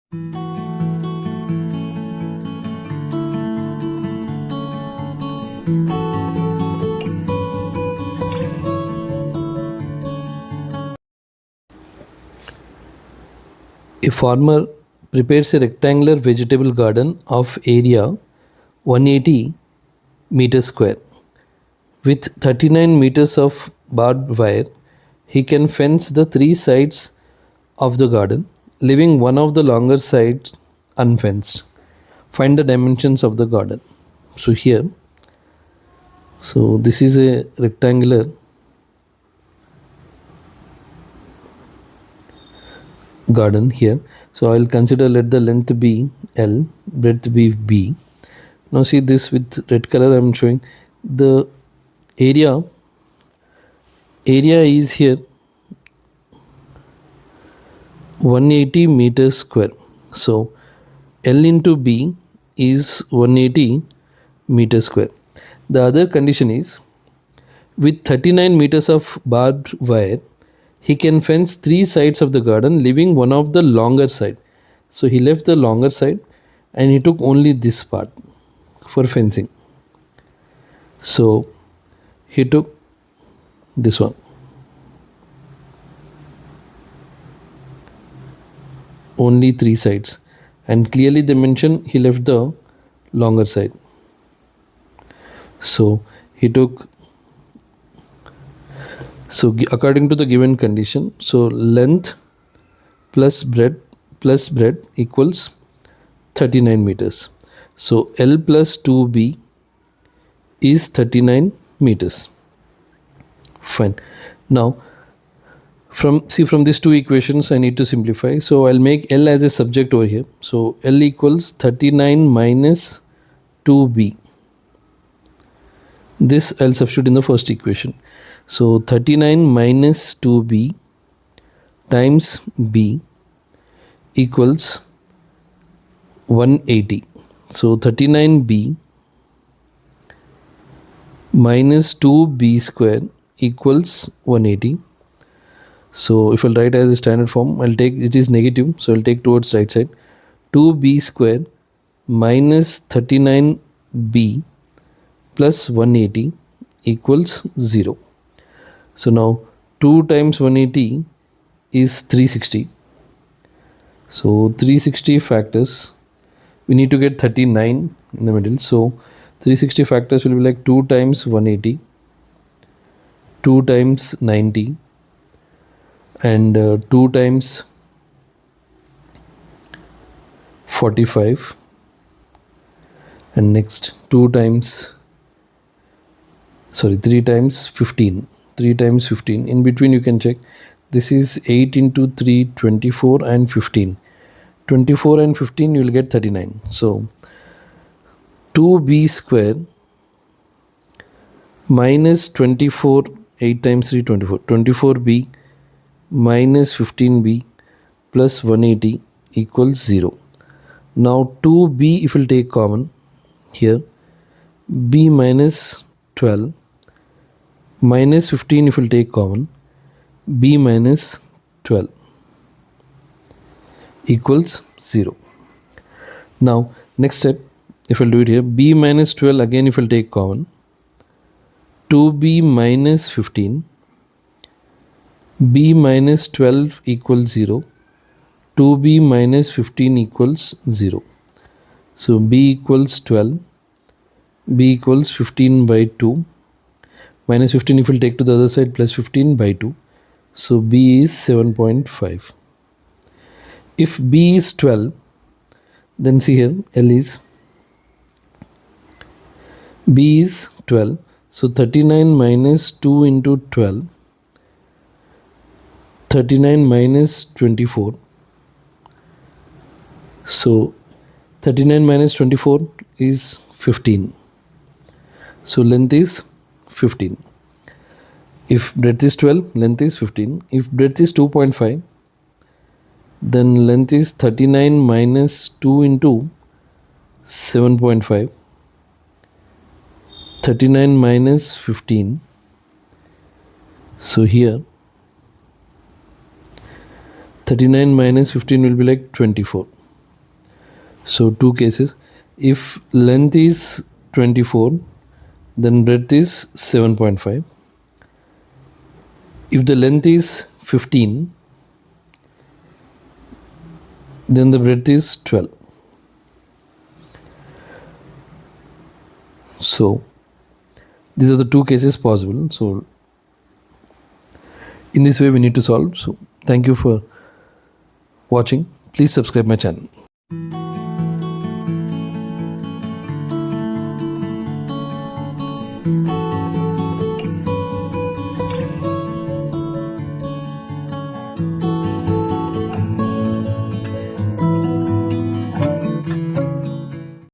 A farmer prepares a rectangular vegetable garden of area 180 meters square. With 39 meters of barbed wire, he can fence the three sides of the garden, leaving one of the longer sides unfenced. Find the dimensions of the garden. So this is a rectangular garden here. So I'll consider, let the length be L, breadth be B. Now see this with red color I'm showing. The area is here 180 meters square. So L into B is 180 meters square. The other condition is, with 39 meters of barbed wire, he can fence three sides of the garden, leaving one of the longer side. So he left the longer side and he took only this part for fencing. So he took this one. Only three sides. And clearly they mention he left the longer side. So he took, according to the given condition, so length plus breadth equals 39 meters. So L plus 2B is 39 meters. Fine. Now from these two equations I need to simplify. So I'll make L as a subject over here. So L equals 39 minus 2B. This I'll substitute in the first equation. So 39 minus 2B times B equals 180. So 39B minus 2B square equals 180. So if I'll write as a standard form, I'll take, it is negative, so I'll take towards right side. 2B square minus 39B plus 180 equals 0. So now 2 times 180 is 360. So 360 factors, we need to get 39 in the middle. So 360 factors will be like 2 times 180, 2 times 90, and 2 times 45, and next 3 times 15. 3 times 15. In between you can check. This is 8 into 3, 24 and 15. 24 and 15 you will get 39. So 2B square minus 24, 8 times 3, 24. 24B minus 15B plus 180 equals 0. Now 2B if we'll take common here, B minus 12 minus 15 if we'll take common, B minus 12 equals 0. Now next step, if I'll do it here, B minus 12 again if I'll take common, 2B minus 15, B minus 12 equals 0, 2B minus 15 equals 0. So B equals 12, B equals 15 by 2, minus 15 if we'll take to the other side, plus 15 by 2. So B is 7.5. If B is 12, then see here, B is 12. So 39 minus 2 into 12, 39 minus 24. So 39 minus 24 is 15. So length is 15. If breadth is 12, length is 15. If breadth is 2.5, then length is 39 minus 2 into 7.5. 39 minus 15. So here 39 minus 15 will be like 24. So two cases. If length is 24, then breadth is 7.5. If the length is 15, then the breadth is 12. So these are the two cases possible. So in this way we need to solve. So thank you for watching. Please subscribe my channel. Thank you.